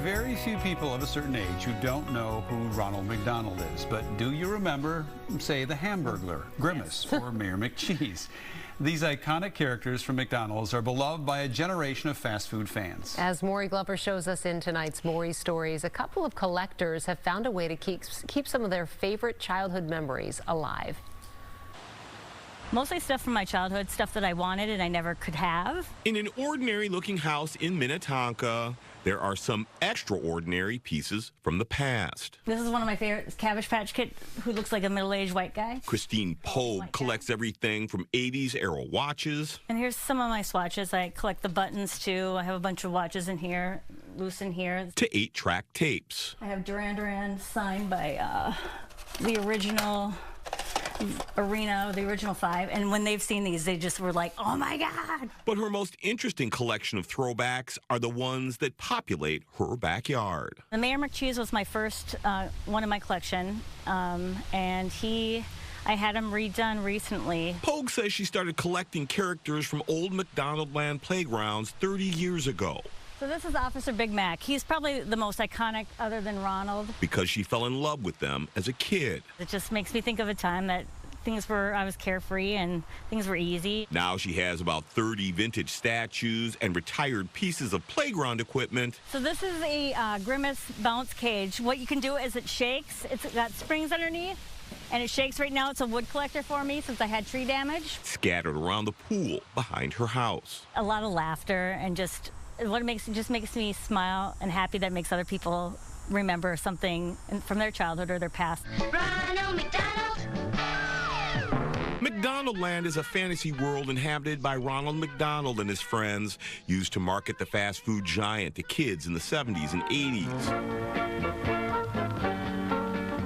very few people of a certain age who don't know who Ronald McDonald is. But do you remember, say, the Hamburglar, Grimace, or Mayor McCheese? These iconic characters from McDonald's are beloved by a generation of fast food fans. As Maury Glover shows us in tonight's Maury Stories, a couple of collectors have found a way to keep some of their favorite childhood memories alive. Mostly stuff from my childhood, stuff that I wanted and I never could have. In an ordinary-looking house in Minnetonka, there are some extraordinary pieces from the past. This is one of my favorites, Cabbage Patch Kid, who looks like a middle-aged white guy. Christine Poague collects everything from 80s era watches. And here's some of my swatches. I collect the buttons, too. I have a bunch of watches in here, loose in here. To 8-track tapes. I have Duran Duran signed by the original Arena, the original 5, and when they've seen these, they just were like, oh my God! But her most interesting collection of throwbacks are the ones that populate her backyard. The Mayor McCheese was my first one in my collection, and I had him redone recently. Poague says she started collecting characters from old McDonaldland playgrounds 30 years ago. So this is Officer Big Mac. He's probably the most iconic other than Ronald. Because she fell in love with them as a kid. It just makes me think of a time that I was carefree and things were easy. Now she has about 30 vintage statues and retired pieces of playground equipment. So this is a Grimace bounce cage. What you can do is it shakes. It's got springs underneath. And it shakes right now. It's a wood collector for me since I had tree damage. Scattered around the pool behind her house. A lot of laughter and just makes me smile and happy that makes other people remember something from their childhood or their past. Ronald McDonald. McDonaldland is a fantasy world inhabited by Ronald McDonald and his friends, used to market the fast food giant to kids in the 70s and 80s.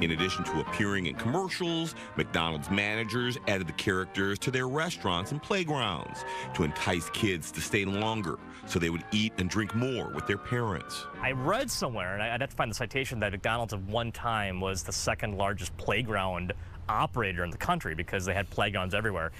In addition to appearing in commercials, McDonald's managers added the characters to their restaurants and playgrounds to entice kids to stay longer so they would eat and drink more with their parents. I read somewhere, and I'd have to find the citation, that McDonald's at one time was the second largest playground operator in the country because they had playgrounds everywhere.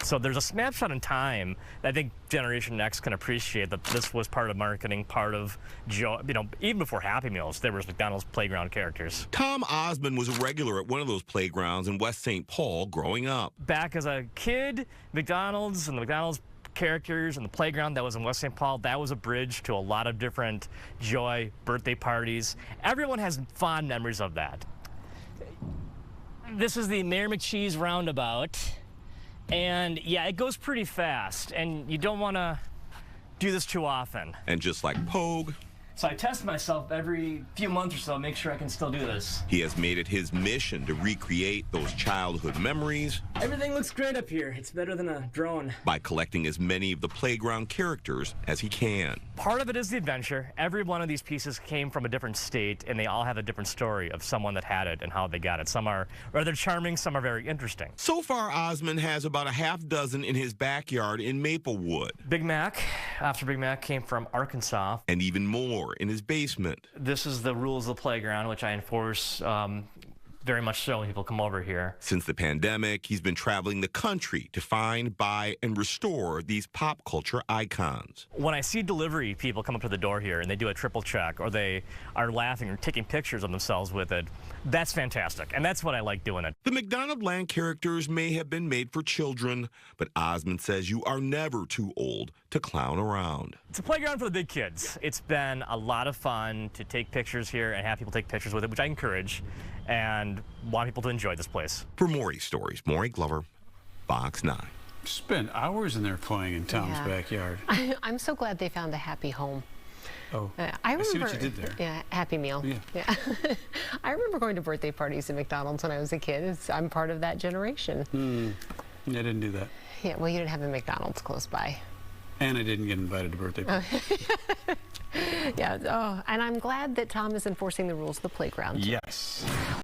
So there's a snapshot in time that I think Generation X can appreciate, that this was part of marketing, part of, even before Happy Meals, there was McDonald's playground characters. Tom Osmond was a regular at one of those playgrounds in West St. Paul growing up. Back as a kid, McDonald's and the McDonald's characters and the playground that was in West St. Paul, that was a bridge to a lot of different joy, birthday parties. Everyone has fond memories of that. This is the Mayor McCheese roundabout, and yeah, it goes pretty fast, and you don't want to do this too often. And just like Poague, so I test myself every few months or so, make sure I can still do this. He has made it his mission to recreate those childhood memories. Everything looks great up here. It's better than a drone. By collecting as many of the playground characters as he can. Part of it is the adventure. Every one of these pieces came from a different state, and they all have a different story of someone that had it and how they got it. Some are rather charming, some are very interesting. So far, Osmond has about a half dozen in his backyard in Maplewood. Big Mac, after Big Mac, came from Arkansas. And even more in his basement. This is the rules of the playground, which I enforce very much so when people come over here. Since the pandemic, he's been traveling the country to find, buy, and restore these pop culture icons. When I see delivery people come up to the door here and they do a triple check, or they are laughing or taking pictures of themselves with it, that's fantastic, and that's what I like doing it. The McDonaldland characters may have been made for children, but Osmond says you are never too old to clown around. It's a playground for the big kids. It's been a lot of fun to take pictures here and have people take pictures with it, which I encourage, and want people to enjoy this place. For Maury Stories, Maury Glover, Fox 9. Spent hours in there playing in Tom's backyard. I'm so glad they found a happy home. Oh, I see what you did there. Yeah, Happy Meal. Yeah. I remember going to birthday parties at McDonald's when I was a kid. I'm part of that generation. I didn't do that. Yeah, well, you didn't have a McDonald's close by. And I didn't get invited to birthday parties. Yeah, and I'm glad that Tom is enforcing the rules of the playground. Yes.